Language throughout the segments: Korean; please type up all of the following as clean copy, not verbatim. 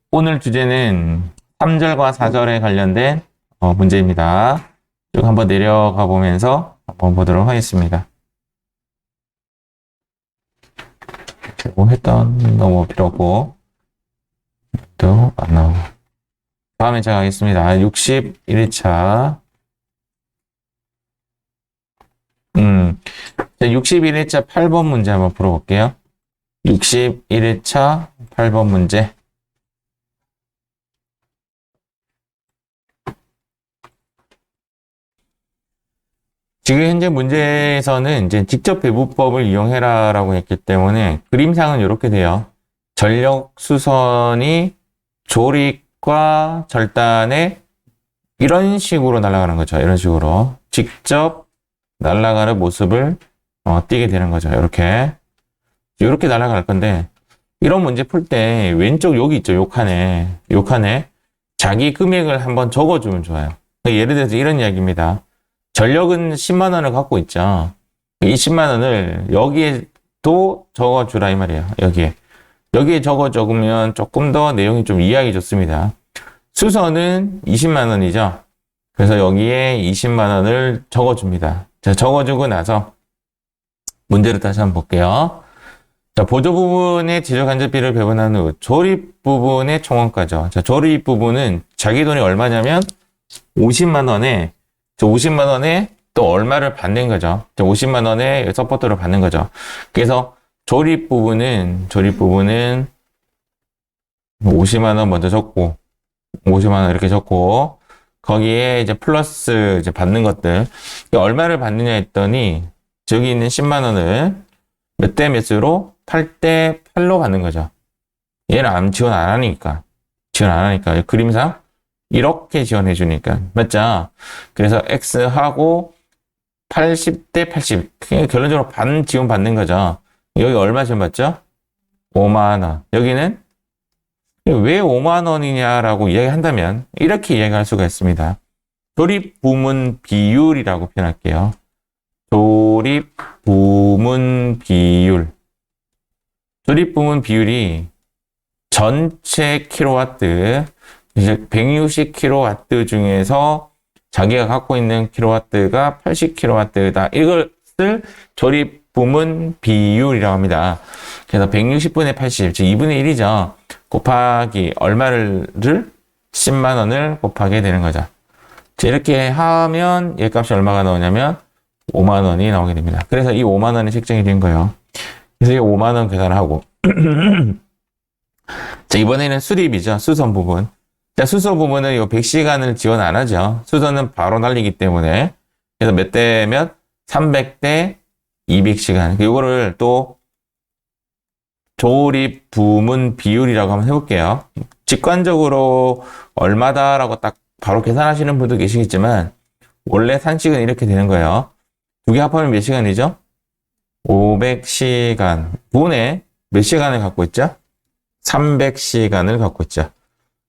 오늘 주제는 3절과 4절에 관련된 문제입니다. 쭉 한번 내려가 보면서 한번 보도록 하겠습니다. 뭐 했던 너무 필요 없고 또 안 나오고 다음에 제가 하겠습니다. 61회차 61회차 8번 문제 한번 풀어볼게요. 61회차 8번 문제. 지금 현재 문제에서는 이제 직접 배분법을 이용해라 라고 했기 때문에 그림상은 이렇게 돼요. 전력 수선이 조립과 절단에 이런 식으로 날아가는 거죠. 이런 식으로 직접 날아가는 모습을 띄게 되는 거죠. 이렇게 날아갈 건데 이런 문제 풀 때 왼쪽 여기 있죠. 요 칸에 자기 금액을 한번 적어주면 좋아요. 예를 들어서 이런 이야기입니다. 전력은 10만 원을 갖고 있죠. 이 10만 원을 여기에도 적어주라 이 말이에요. 여기에 적으면 조금 더 내용이 좀 이해하기 좋습니다. 수선은 20만 원이죠. 그래서 여기에 20만 원을 적어줍니다. 자, 적어주고 나서 문제를 다시 한번 볼게요. 자, 보조 부분의 지적간접비를 배분한 후 조립 부분의 총원가죠. 자, 조립 부분은 자기 돈이 얼마냐면 50만 원에 저 50만 원에 또 얼마를 받는 거죠. 저 50만 원에 서포트를 받는 거죠. 그래서 조립 부분은 50만 원 먼저 적고 50만 원 이렇게 적고 거기에 이제 플러스 이제 받는 것들 얼마를 받느냐 했더니 저기 있는 10만 원을 몇 대 몇으로 8대 8로 받는 거죠. 얘는 지원 안 하니까 그림상 이렇게 지원해 주니까 맞죠? 그래서 X하고 80대 80 결론적으로 반 지원 받는 거죠. 여기 얼마 지원 받죠? 5만 원. 여기는 왜 5만 원이냐라고 이야기한다면 이렇게 이야기할 수가 있습니다. 조립 부문 비율이라고 표현할게요. 조립 부문 비율. 조립 부문 비율이 전체 킬로와트 이제 160kW 중에서 자기가 갖고 있는 킬로와트가 80kW다. 이것을 조립 부문 비율이라고 합니다. 그래서 160분의 80, 즉 2분의 1이죠. 곱하기 얼마를 10만 원을 곱하게 되는 거죠. 자, 이렇게 하면 얘 값이 얼마가 나오냐면 5만 원이 나오게 됩니다. 그래서 이 5만 원이 책정이 된 거예요. 그래서 이 5만 원 계산을 하고 자, 이번에는 수립이죠. 수선 부분. 자, 수소 부분은 이 100시간을 지원 안 하죠. 수소는 바로 날리기 때문에. 그래서 몇 대 몇? 300대 200시간. 이거를 또 조립 부문 비율이라고 한번 해볼게요. 직관적으로 얼마다라고 딱 바로 계산하시는 분도 계시겠지만 원래 산식은 이렇게 되는 거예요. 두 개 합하면 몇 시간이죠? 500시간 분에 몇 시간을 갖고 있죠? 300시간을 갖고 있죠.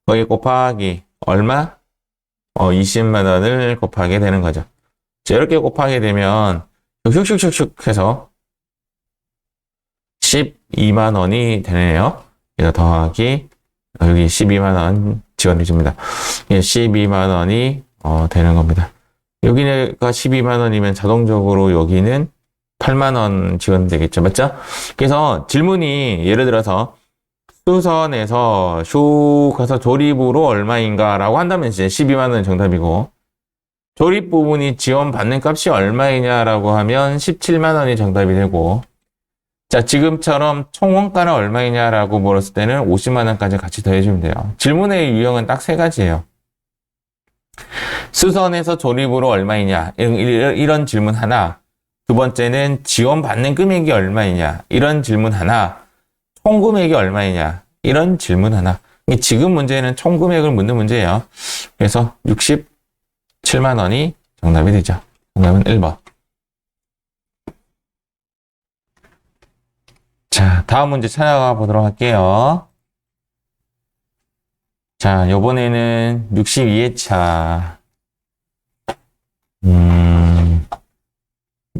거기 곱하기 얼마? 20만 원을 곱하게 되는 거죠. 자, 이렇게 곱하게 되면 슉슉슉슉 해서 12만 원이 되네요. 그래서 더하기 여기 12만 원 지원해 줍니다. 12만 원이 되는 겁니다. 여기가 12만 원이면 자동적으로 여기는 8만 원 지원되겠죠. 맞죠? 그래서 질문이 예를 들어서 수선에서 슉 가서 조립으로 얼마인가 라고 한다면 이제 12만 원 정답이고 조립 부분이 지원받는 값이 얼마이냐라고 하면 17만 원이 정답이 되고 자 지금처럼 총 원가는 얼마이냐라고 물었을 때는 50만 원까지 같이 더해주면 돼요. 질문의 유형은 딱 세 가지예요. 수선에서 조립으로 얼마이냐 이런 질문 하나, 두 번째는 지원받는 금액이 얼마이냐 이런 질문 하나, 총 금액이 얼마이냐 이런 질문 하나. 지금 문제는 총 금액을 묻는 문제예요. 그래서 67만 원이 정답이 되죠. 정답은 1번. 자, 다음 문제 찾아가 보도록 할게요. 자, 요번에는 62회차.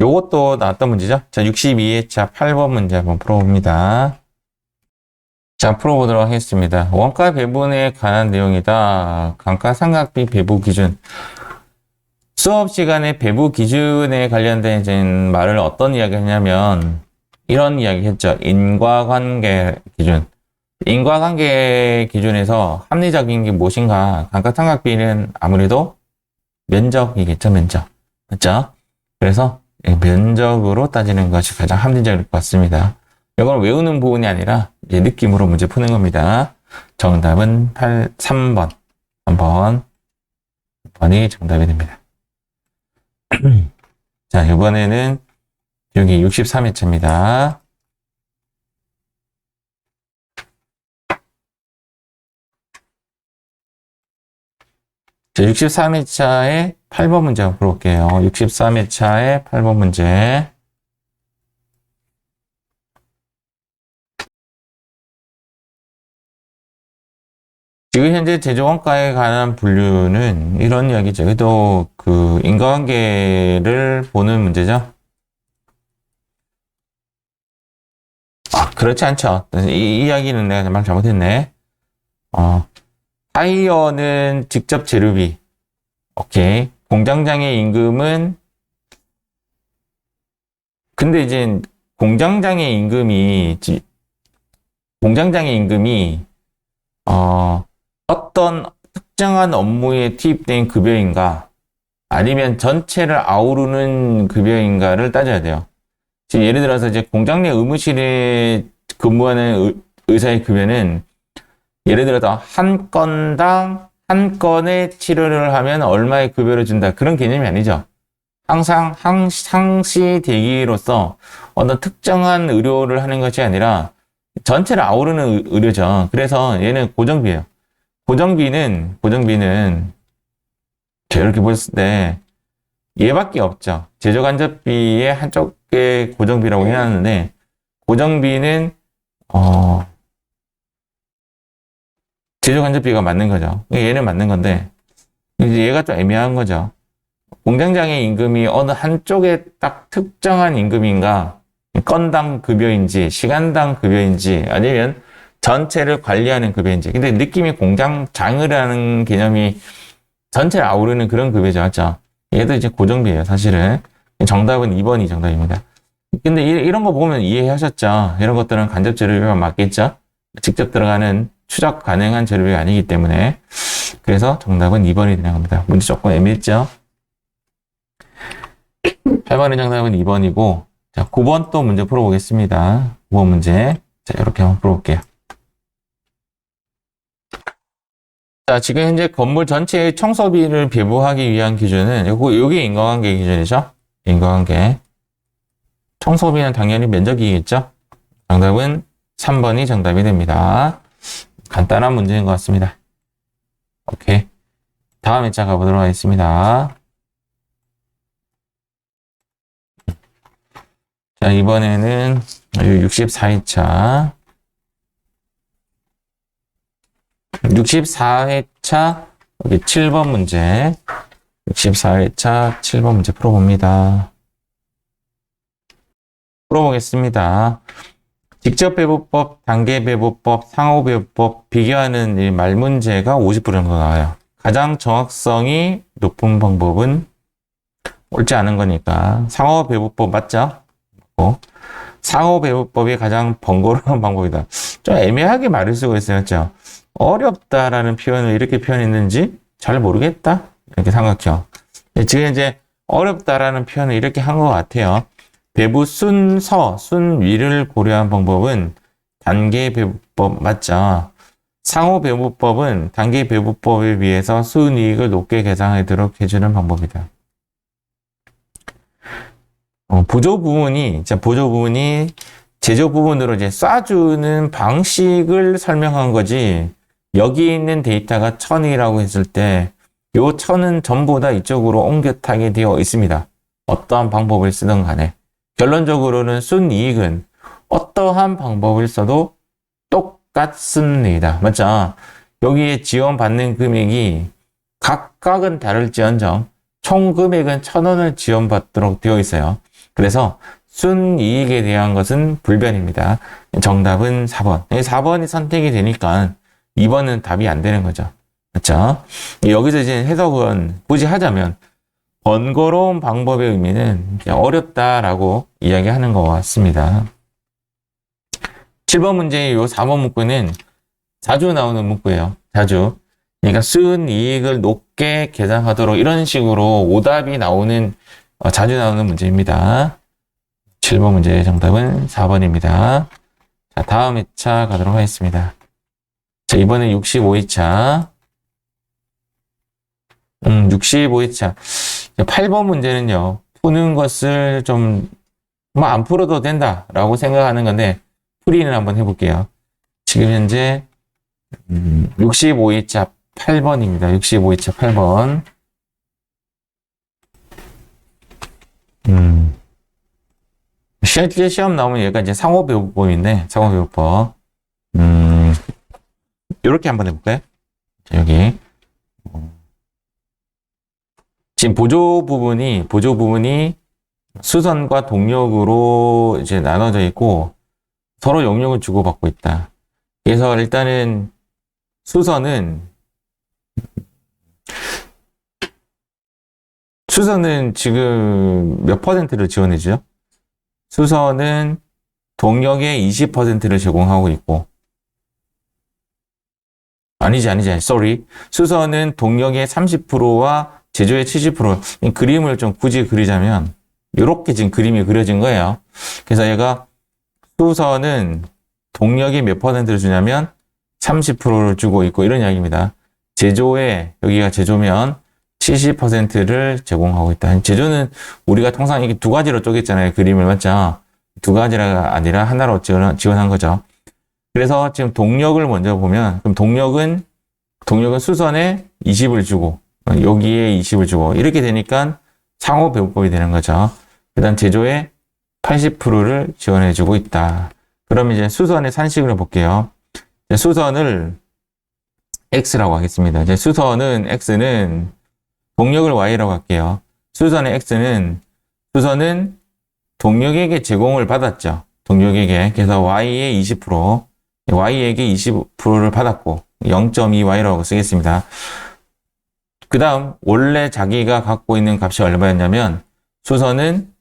요것도 나왔던 문제죠. 자, 62회차 8번 문제 한번 풀어봅니다. 자, 풀어보도록 하겠습니다. 원가 배분에 관한 내용이다. 감가상각비 배분 기준. 수업 시간에 배분 기준에 관련된 이제 말을 어떤 이야기 했냐면, 이런 이야기 했죠. 인과관계 기준. 인과관계 기준에서 합리적인 게 무엇인가? 감가상각비는 아무래도 면적이겠죠, 면적. 맞죠? 그래서 면적으로 따지는 것이 가장 합리적일 것 같습니다. 이걸 외우는 부분이 아니라 이제 느낌으로 문제 푸는 겁니다. 정답은 3번. 3번이 정답이 됩니다. 자, 이번에는 여기 63회차입니다. 자, 63회차의 8번 문제 한번 풀어볼게요. 63회차의 8번 문제. 지금 현재 제조원가에 관한 분류는 이런 이야기죠. 그래도 그 인과관계를 보는 문제죠. 그렇지 않죠. 이 이야기는 내가 정말 잘못했네. 타이어는 직접 재료비. 오케이. 공장장의 임금은, 근데 이제 공장장의 임금이 어떤 특정한 업무에 투입된 급여인가 아니면 전체를 아우르는 급여인가를 따져야 돼요. 지금 예를 들어서 이제 공장 내 의무실에 근무하는 의사의 급여는 예를 들어서 한 건당 한 건의 치료를 하면 얼마의 급여를 준다. 그런 개념이 아니죠. 항상 상시 대기로서 어떤 특정한 의료를 하는 것이 아니라 전체를 아우르는 의료죠. 그래서 얘는 고정비예요. 고정비는 이렇게 보셨을 때 얘밖에 없죠. 제조간접비의 한쪽에 고정비라고 해놨는데 고정비는 제조간접비가 맞는 거죠. 얘는 맞는 건데 이제 얘가 좀 애매한 거죠. 공장장의 임금이 어느 한쪽에 딱 특정한 임금인가 건당 급여인지 시간당 급여인지 아니면 전체를 관리하는 급여인지. 근데 느낌이 공장장이라는 개념이 전체를 아우르는 그런 급여죠. 맞죠? 얘도 이제 고정비예요. 사실은. 정답은 2번이 정답입니다. 근데 이런 거 보면 이해하셨죠? 이런 것들은 간접 재료비가 맞겠죠? 직접 들어가는 추적 가능한 재료비가 아니기 때문에. 그래서 정답은 2번이 되는 겁니다. 문제 조금 애매했죠? 8번의 정답은 2번이고, 자, 9번 또 문제 풀어보겠습니다. 9번 문제. 자, 이렇게 한번 풀어볼게요. 자, 지금 현재 건물 전체의 청소비를 배부하기 위한 기준은, 요게 인과관계 기준이죠? 인과관계. 청소비는 당연히 면적이겠죠? 정답은 3번이 정답이 됩니다. 간단한 문제인 것 같습니다. 오케이. 다음 회차 가보도록 하겠습니다. 자, 이번에는 64회차. 64회차, 여기 7번 문제. 64회차 7번 문제 풀어봅니다. 풀어보겠습니다. 직접배부법, 단계배부법, 상호배부법 비교하는 이 말문제가 50% 정도 나와요. 가장 정확성이 높은 방법은 옳지 않은 거니까 상호배부법 맞죠? 상호배부법이 가장 번거로운 방법이다. 좀 애매하게 말을 쓰고 있어요. 그렇죠? 어렵다라는 표현을 이렇게 표현했는지 잘 모르겠다. 이렇게 생각해요. 지금 이제 어렵다라는 표현을 이렇게 한 것 같아요. 배부 순위를 고려한 방법은 단계 배부법 맞죠? 상호 배부법은 단계 배부법에 비해서 순이익을 높게 계산하도록 해주는 방법이다. 보조 부분이 제조 부분으로 이제 쏴주는 방식을 설명한 거지. 여기 있는 데이터가 1000이라고 했을 때, 요 1000은 전부 다 이쪽으로 옮겨 타게 되어 있습니다. 어떠한 방법을 쓰든 간에. 결론적으로는 순이익은 어떠한 방법을 써도 똑같습니다. 맞죠? 여기에 지원받는 금액이 각각은 다를지언정 총 금액은 1000원을 지원받도록 되어 있어요. 그래서 순이익에 대한 것은 불변입니다. 정답은 4번. 4번이 선택이 되니까 2번은 답이 안 되는 거죠. 그렇죠? 여기서 이제 해석은 굳이 하자면 번거로운 방법의 의미는 어렵다라고 이야기하는 것 같습니다. 7번 문제의 이 4번 문구는 자주 나오는 문구예요. 자주. 그러니까 순이익을 높게 계산하도록 이런 식으로 오답이 나오는 자주 나오는 문제입니다. 7번 문제의 정답은 4번입니다. 자, 다음 회차 가도록 하겠습니다. 자, 이번엔 65회차. 65회차. 8번 문제는요, 푸는 것을 좀, 안 풀어도 된다라고 생각하는 건데, 풀이는 한번 해볼게요. 지금 현재, 65회차 8번입니다. 65회차 8번. 실제 시험 나오면 얘가 이제 상호배우법인데, 상호배우법. 요렇게 한번 해볼까요? 자, 여기. 지금 보조 부분이 수선과 동력으로 이제 나눠져 있고, 서로 영역을 주고받고 있다. 그래서 일단은 수선은 지금 몇 퍼센트를 지원해주죠? 수선은 동력의 20%를 제공하고 있고, 아니지, sorry. 수선은 동력의 30%와 제조의 70%. 이 그림을 좀 굳이 그리자면, 이렇게 지금 그림이 그려진 거예요. 그래서 얘가 수선은 동력이 몇 퍼센트를 주냐면 30%를 주고 있고, 이런 이야기입니다. 제조에, 여기가 제조면 70%를 제공하고 있다. 제조는 우리가 통상 이게 두 가지로 쪼갰잖아요. 그림을 맞죠? 두 가지가 아니라 하나로 지원한 거죠. 그래서 지금 동력을 먼저 보면, 그럼 동력은 수선에 20을 주고, 여기에 20을 주고, 이렇게 되니까 상호배우법이 되는 거죠. 그 다음 제조에 80%를 지원해주고 있다. 그럼 이제 수선의 산식을 볼게요. 수선을 X라고 하겠습니다. 이제 수선은 X는 동력을 Y라고 할게요. 수선의 수선은 동력에게 제공을 받았죠. 동력에게. 그래서 Y의 20%, Y에게 20%를 받았고 0.2Y라고 쓰겠습니다. 그 다음 원래 자기가 갖고 있는 값이 얼마였냐면 수선은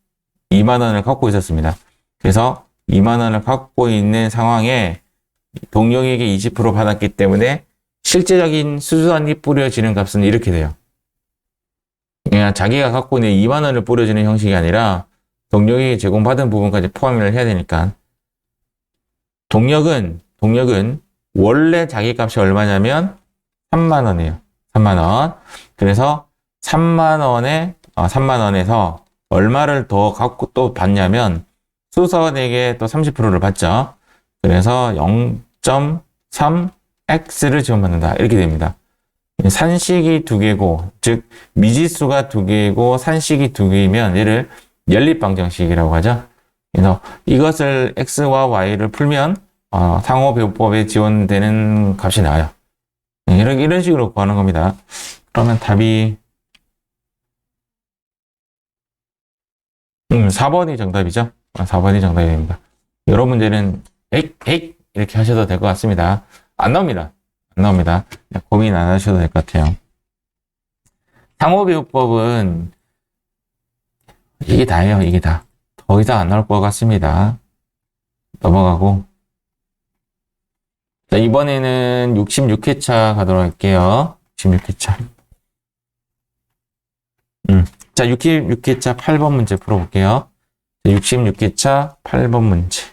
2만 원을 갖고 있었습니다. 그래서 2만 원을 갖고 있는 상황에 동력에게 20% 받았기 때문에 실제적인 수선이 뿌려지는 값은 이렇게 돼요. 그냥 자기가 갖고 있는 2만 원을 뿌려주는 형식이 아니라 동력이 제공받은 부분까지 포함을 해야 되니까 동력은 원래 자기 값이 얼마냐면 3만 원이에요. 3만 원. 그래서 3만 원에서 얼마를 더 갖고 또 받냐면 수선에게 또 30%를 받죠. 그래서 0.3x를 지원받는다. 이렇게 됩니다. 산식이 두 개고, 즉 미지수가 두 개고 산식이 두 개이면 얘를 연립방정식이라고 하죠. 그래서 이것을 x와 y를 풀면 상호배우법에 지원되는 값이 나와요. 이런 식으로 구하는 겁니다. 그러면 답이 4번이 정답이죠. 4번이 정답입니다. 여러 문제는 에잇 이렇게 하셔도 될 것 같습니다. 안 나옵니다. 고민 안 하셔도 될 것 같아요. 상호배우법은 이게 다예요. 이게 다. 더 이상 안 나올 것 같습니다. 넘어가고. 자, 이번에는 66회차 가도록 할게요. 66회차. 자, 66회차 8번 문제 풀어볼게요. 66회차 8번 문제.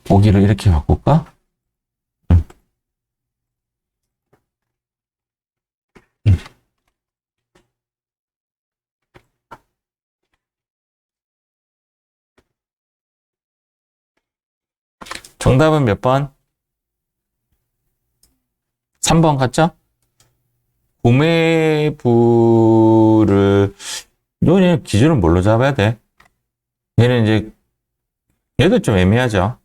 보기를 이렇게 바꿀까? 정답은 몇 번? 3번 같죠? 구매부를, 얘는 기준을 뭘로 잡아야 돼? 얘도 좀 애매하죠?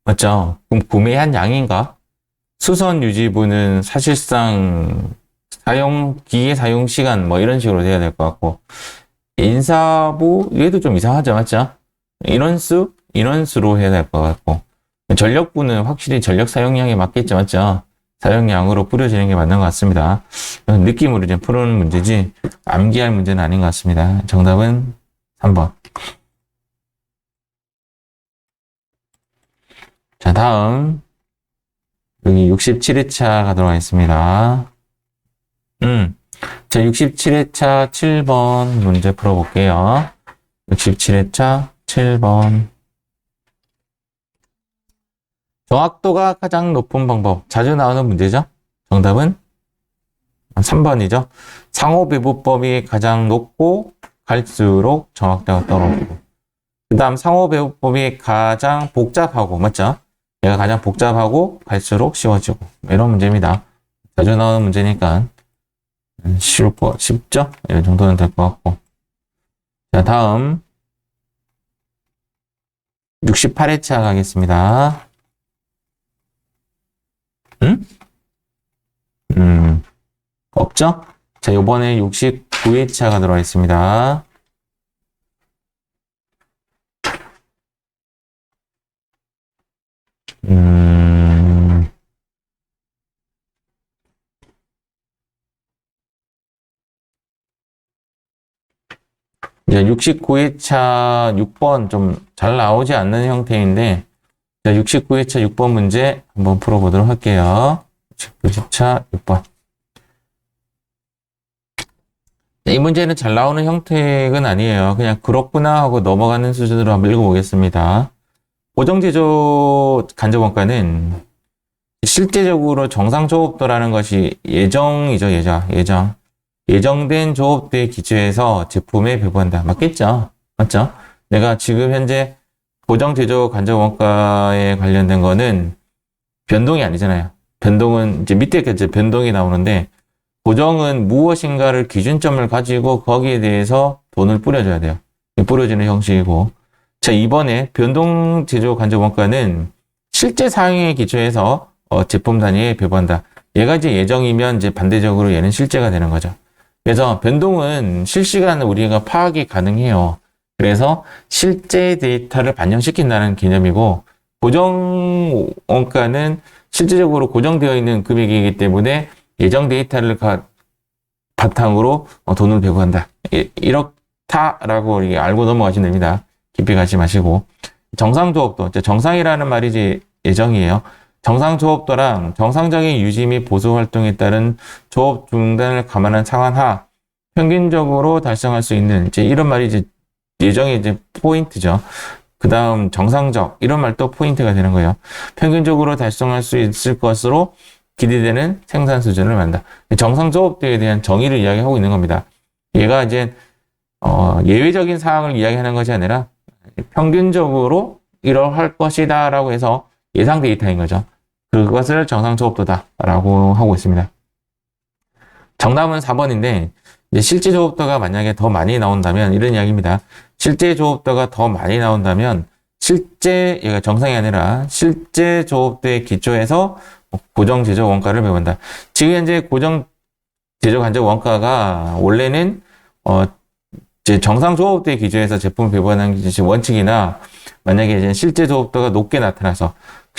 맞죠? 그럼 구매한 양인가? 수선 유지부는 사실상 기계 사용 시간 이런 식으로 돼야 될 것 같고, 인사부, 얘도 좀 이상하죠, 맞죠? 인원수로 해야 될 것 같고. 전력부는 확실히 전력 사용량에 맞겠죠, 맞죠? 사용량으로 뿌려지는 게 맞는 것 같습니다. 느낌으로 좀 푸는 문제지, 암기할 문제는 아닌 것 같습니다. 정답은 3번. 자, 다음. 여기 67회차 가도록 하겠습니다. 자, 67회차 7번 문제 풀어볼게요. 67회차 7번. 정확도가 가장 높은 방법. 자주 나오는 문제죠? 정답은 3번이죠. 상호배분법이 가장 높고 갈수록 정확도가 떨어지고. 그 다음 상호배분법이 가장 복잡하고, 맞죠? 얘가 가장 복잡하고 갈수록 쉬워지고. 이런 문제입니다. 자주 나오는 문제니까 쉽죠? 이 정도는 될 것 같고. 자, 다음 68회차 가겠습니다. 없죠? 자, 요번에 69회차가 들어와 있습니다. 이제 69회차 6번 좀 잘 나오지 않는 형태인데, 자, 69회차 6번 문제 한번 풀어보도록 할게요. 69회차 6번. 이 문제는 잘 나오는 형태는 아니에요. 그냥 그렇구나 하고 넘어가는 수준으로 한번 읽어보겠습니다. 고정제조 간접원가는 실제적으로 정상 조업도라는 것이 예정이죠, 예정. 예정된 조업도에 기초해서 제품에 배부한다. 맞겠죠? 맞죠? 내가 지금 현재 고정제조 간접원가에 관련된 거는 변동이 아니잖아요. 변동은 이제 밑에 이제 변동이 나오는데, 고정은 무엇인가를 기준점을 가지고 거기에 대해서 돈을 뿌려줘야 돼요. 뿌려주는 형식이고. 자, 이번에 변동 제조 간접 원가는 실제 사용에 기초해서 제품 단위에 배부한다. 얘가 이제 예정이면 이제 반대적으로 얘는 실제가 되는 거죠. 그래서 변동은 실시간 우리가 파악이 가능해요. 그래서 실제 데이터를 반영시킨다는 개념이고, 고정 원가는 실질적으로 고정되어 있는 금액이기 때문에 예정 데이터를 바탕으로 돈을 배부한다. 이렇다라고 알고 넘어가시면 됩니다. 깊이 가지 마시고. 정상조업도, 정상이라는 말이 이제 예정이에요. 정상조업도랑 정상적인 유지 및 보수 활동에 따른 조업 중단을 감안한 상황 하 평균적으로 달성할 수 있는 이제 이런 말이 이제 예정의 이제 포인트죠. 그 다음 정상적 이런 말도 포인트가 되는 거예요. 평균적으로 달성할 수 있을 것으로 기대되는 생산 수준을 만든다. 정상조업도에 대한 정의를 이야기하고 있는 겁니다. 얘가 이제 예외적인 사항을 이야기하는 것이 아니라 평균적으로 이러할 것이다 라고 해서 예상 데이터인 거죠. 그것을 정상조업도다 라고 하고 있습니다. 정답은 4번인데 이제 실제 조업도가 만약에 더 많이 나온다면 이런 이야기입니다. 실제 조업도가 더 많이 나온다면 얘가 정상이 아니라 실제 조업도에 기초해서 고정 제조 원가를 배운다. 지금 현재 고정 제조 간접 원가가 원래는 이제 정상 조업도에 기초해서 제품을 배부하는 원칙이나 만약에 이제 실제 조업도가 높게 나타나서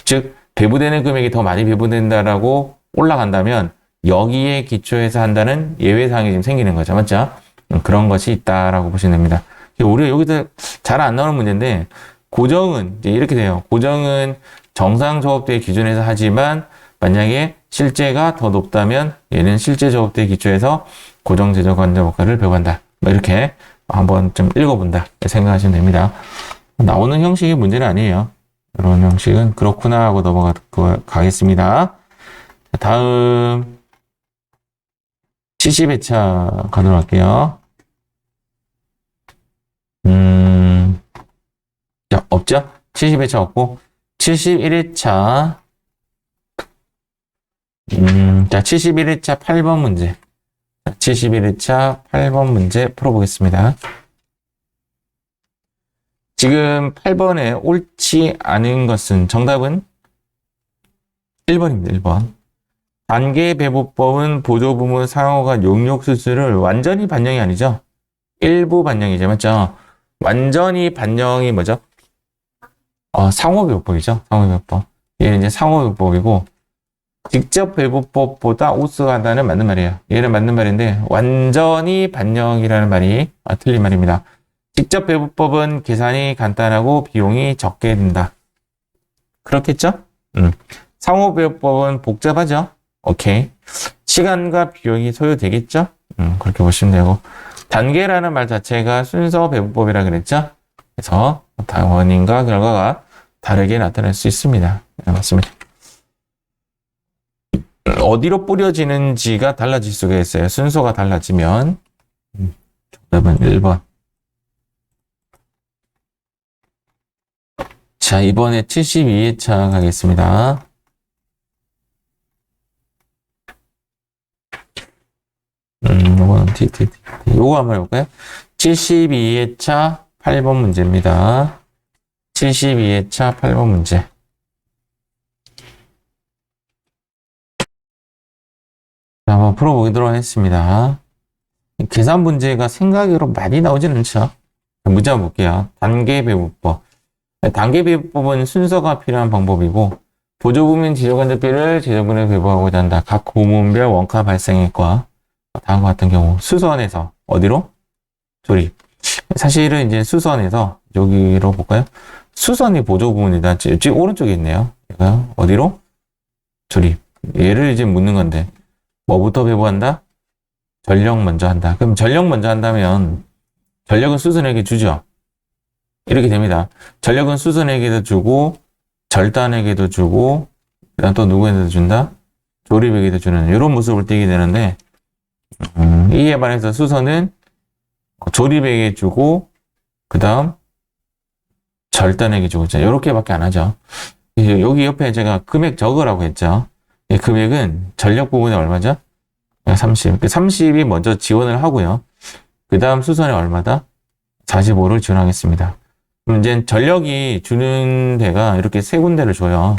즉 배부되는 금액이 더 많이 배부된다라고 올라간다면 여기에 기초해서 한다는 예외 사항이 지금 생기는 거죠, 맞죠? 그런 것이 있다라고 보시면 됩니다. 우리가 여기서 잘 안 나오는 문제인데 고정은 이제 이렇게 돼요. 고정은 정상 조업도의 기준에서 하지만 만약에 실제가 더 높다면 얘는 실제 조업도에 기초해서 고정 제조 간접 원가를 배부한다. 이렇게 한번 좀 읽어본다 생각하시면 됩니다. 나오는 형식이 문제는 아니에요. 이런 형식은 그렇구나 하고 넘어가겠습니다. 다음 70회차 가도록 할게요. 자, 없죠? 70회차 없고 71회차 자, 71회차 8번 문제. 71회차 8번 문제 풀어보겠습니다. 지금 8번에 옳지 않은 것은 정답은 1번입니다. 1번. 단계 배부법은 보조부문 상호간 용역 수수를 완전히 반영이 아니죠. 일부 반영이죠. 맞죠? 완전히 반영이 뭐죠? 상호배분법이죠. 상호배분법. 얘는 이제 상호배분법이고, 직접 배분법보다 우수하다는 맞는 말이에요. 얘는 맞는 말인데, 완전히 반영이라는 말이 틀린 말입니다. 직접 배분법은 계산이 간단하고 비용이 적게 든다. 그렇겠죠? 상호배분법은 복잡하죠? 오케이. 시간과 비용이 소요되겠죠? 그렇게 보시면 되고. 단계라는 말 자체가 순서 배분법이라 그랬죠? 그래서 원인과 결과가 다르게 나타날 수 있습니다. 네, 맞습니다. 어디로 뿌려지는지가 달라질 수가 있어요. 순서가 달라지면. 정답은 1번. 자, 이번에 72회차 가겠습니다. 요거 한번 해볼까요? 72회차 8번 문제입니다. 72회차 8번 문제. 자, 한번 풀어보도록 하겠습니다. 계산 문제가 생각외로 많이 나오지는 않죠. 문제 한번 볼게요. 단계 배분법. 단계 배분법은 순서가 필요한 방법이고, 보조금인 지조간접비를 지조분에 배분하고자 한다. 각 고문별 원가 발생액과 다음과 같은 경우 수선에서 어디로? 조립. 사실은 이제 수선에서 여기로 볼까요? 수선이 보조부분이다. 지금 오른쪽에 있네요. 얘가 어디로? 조립. 얘를 이제 묻는 건데 뭐부터 배분한다? 전력 먼저 한다. 그럼 전력 먼저 한다면 전력은 수선에게 주죠. 이렇게 됩니다. 전력은 수선에게도 주고 절단에게도 주고 그다음 또 누구에게도 준다? 조립에게도 주는 이런 모습을 띠게 되는데 이에 반해서 수선은 조립에게 주고 그 다음 절단에게 주고 이렇게밖에 안 하죠. 여기 옆에 제가 금액 적으라고 했죠. 이 금액은 전력 부분에 얼마죠? 30. 30이 먼저 지원을 하고요. 그 다음 수선에 얼마다? 45를 지원하겠습니다. 그럼 이제 전력이 주는 데가 이렇게 세 군데를 줘요.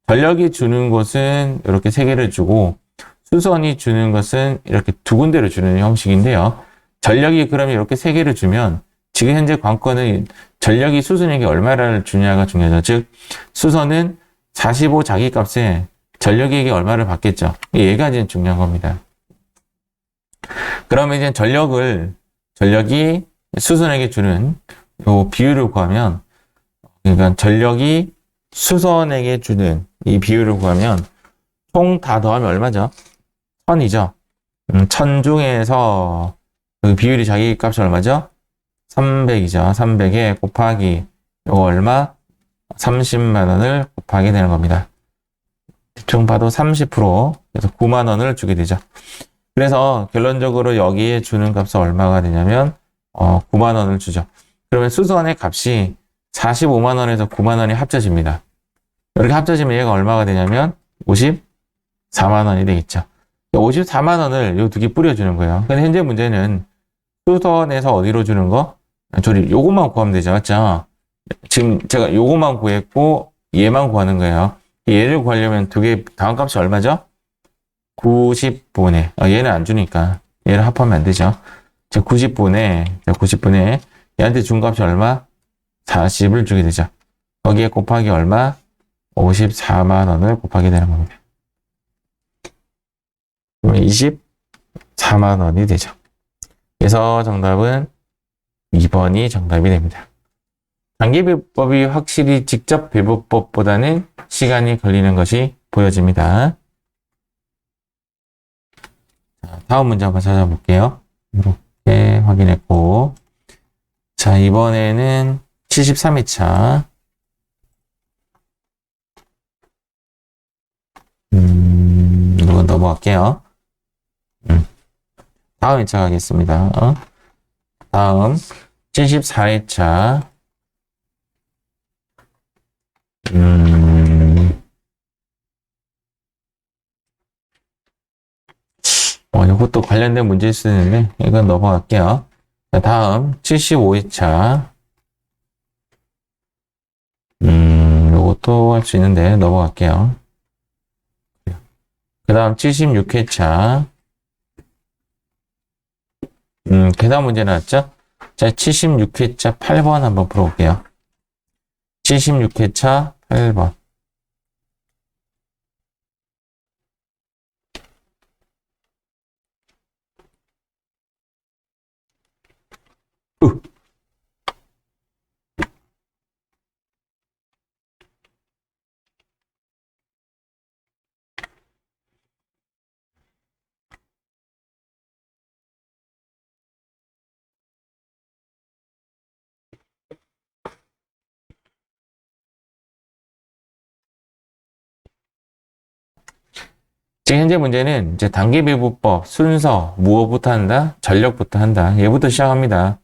전력이 주는 곳은 이렇게 세 개를 주고 수선이 주는 것은 이렇게 두 군데를 주는 형식인데요. 전력이 그러면 이렇게 세 개를 주면 지금 현재 관건은 전력이 수선에게 얼마를 주냐가 중요하죠. 즉 수선은 45 자기값에 전력에게 얼마를 받겠죠. 얘가 이제 중요한 겁니다. 그러면 이제 전력이 수선에게 주는 요 비율을 구하면, 그러니까 전력이 수선에게 주는 이 비율을 구하면 총 다 더하면 얼마죠? 1000이죠. 1000 중에서 그 비율이 자기 값이 얼마죠? 300이죠. 300에 곱하기 요거 얼마? 30만 원을 곱하게 되는 겁니다. 대충 봐도 30%, 그래서 9만 원을 주게 되죠. 그래서 결론적으로 여기에 주는 값은 얼마가 되냐면 9만 원을 주죠. 그러면 수선의 값이 45만 원에서 9만 원이 합쳐집니다. 이렇게 합쳐지면 얘가 얼마가 되냐면 54만 원이 되겠죠. 54만 원을 요 두 개 뿌려주는 거예요. 근데 현재 문제는 수선에서 어디로 주는 거? 조립. 요것만 구하면 되죠. 맞죠? 지금 제가 요것만 구했고 얘만 구하는 거예요. 얘를 구하려면 두 개 다음 값이 얼마죠? 90분의 얘는 안 주니까 얘를 합하면 안 되죠. 자, 90분의 얘한테 준 값이 얼마? 40을 주게 되죠. 거기에 곱하기 얼마? 54만 원을 곱하게 되는 겁니다. 그러면 24만 원이 되죠. 그래서 정답은 2번이 정답이 됩니다. 단계 배분법이 확실히 직접 배분법보다는 시간이 걸리는 것이 보여집니다. 자, 다음 문제 한번 찾아볼게요. 이렇게 확인했고, 자, 이번에는 73회차. 이건 넘어갈게요. 다음 회차 가겠습니다. 다음 74회차. 이것도 관련된 문제일 수 있는데 이건 넘어갈게요. 자, 다음 75회차. 이것도 할 수 있는데 넘어갈게요. 그 다음 76회차. 계산 문제 나왔죠? 자, 76회차 8번 한번 풀어볼게요. 76회차 8번. 지금 현재 문제는 이제 단계배분법, 순서, 무엇부터 한다? 전력부터 한다. 얘부터 시작합니다.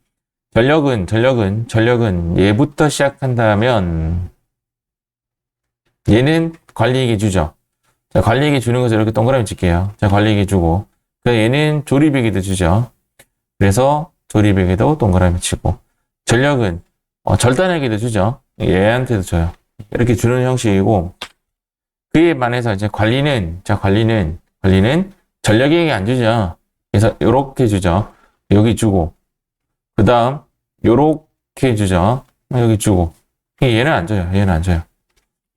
전력은 얘부터 시작한다면 얘는 관리에게 주죠. 자, 관리에게 주는 것을 이렇게 동그라미 칠게요. 자, 관리에게 주고. 얘는 조립에게도 주죠. 그래서 조립에게도 동그라미 치고. 전력은 절단에게도 주죠. 얘한테도 줘요. 이렇게 주는 형식이고, 그에 반해서 이제 관리는 전력에게 안 주죠. 그래서 요렇게 주죠. 여기 주고, 그 다음 요렇게 주죠. 여기 주고. 얘는 안 줘요. 얘는 안 줘요.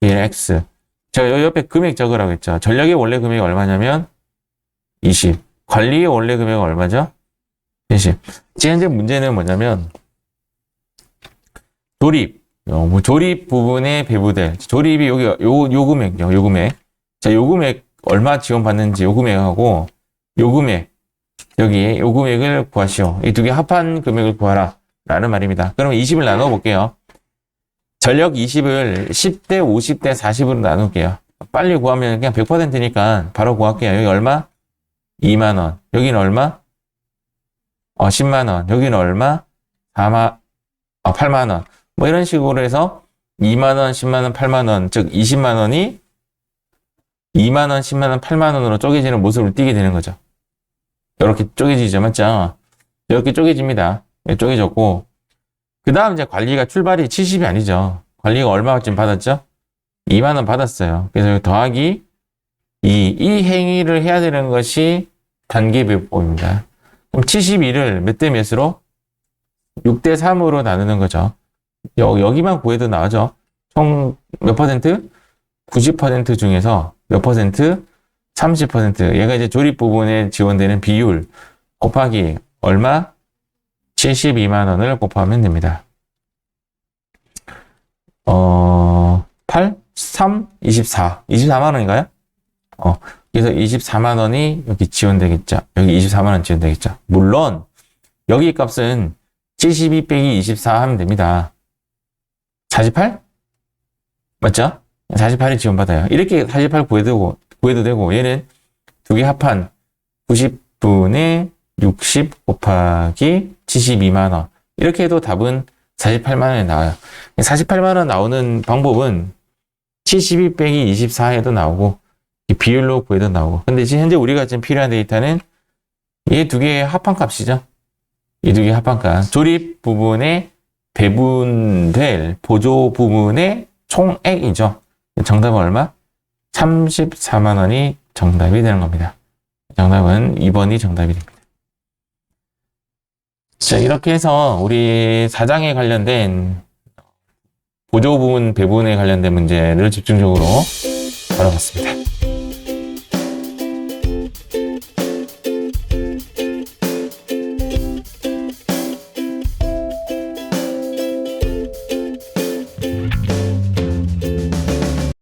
얘는 X. 제가 요 옆에 금액 적으라고 했죠. 전력의 원래 금액이 얼마냐면 20. 관리의 원래 금액은 얼마죠? 20. 지금 현재 문제는 뭐냐면 조립 부분에 배부될 조립이 여기 요 금액이요. 요 금액. 자, 요 금액 얼마 지원받는지 요 금액하고 요 금액 여기에 요 금액을 구하시오. 이 두 개 합한 금액을 구하라 라는 말입니다. 그러면 20을 나눠 볼게요. 전력 20을 10대, 50대, 40으로 나눌게요. 빨리 구하면 그냥 100%니까 바로 구할게요. 여기 얼마? 2만 원. 여기는 얼마? 10만 원. 여기는 얼마? 8만 원. 뭐 이런 식으로 해서 2만 원, 10만 원, 8만 원, 즉 20만 원이 2만 원, 10만 원, 8만 원으로 쪼개지는 모습을 띠게 되는 거죠. 이렇게 쪼개지죠, 맞죠? 이렇게 쪼개집니다. 쪼개졌고, 그 다음 이제 관리가 출발이 70이 아니죠. 관리가 얼마쯤 받았죠? 2만 원 받았어요. 그래서 더하기 이 행위를 해야 되는 것이 단계배분법입니다. 그럼 72를 몇 대 몇으로? 6대 3으로 나누는 거죠. 여기만 구해도 나오죠. 총 몇 퍼센트? 90% 중에서 몇 퍼센트? 30%. 얘가 이제 조립 부분에 지원되는 비율 곱하기 얼마? 72만 원을 곱하면 됩니다. 8, 3, 24. 24만 원인가요? 그래서 24만 원이 여기 지원되겠죠. 여기 24만 원 지원되겠죠. 물론 여기 값은 72 빼기 24 하면 됩니다. 48? 맞죠? 48이 지원받아요. 이렇게 48 구해도 되고 얘는 두 개 합한 90분의 60 곱하기 72만 원. 이렇게 해도 답은 48만 원이 나와요. 48만 원 나오는 방법은 72 빼기 24 해도 나오고 비율로 구해도 나오고. 근데 지금 현재 우리가 지금 필요한 데이터는 이 두 개의 합한 값이죠. 이 두 개의 합한 값. 조립 부분에 배분될 보조 부분의 총액이죠. 정답은 얼마? 34만 원이 정답이 되는 겁니다. 정답은 2번이 정답이 됩니다. 자, 이렇게 해서 우리 4장에 관련된 보조 부분 배분에 관련된 문제를 집중적으로 다뤄봤습니다.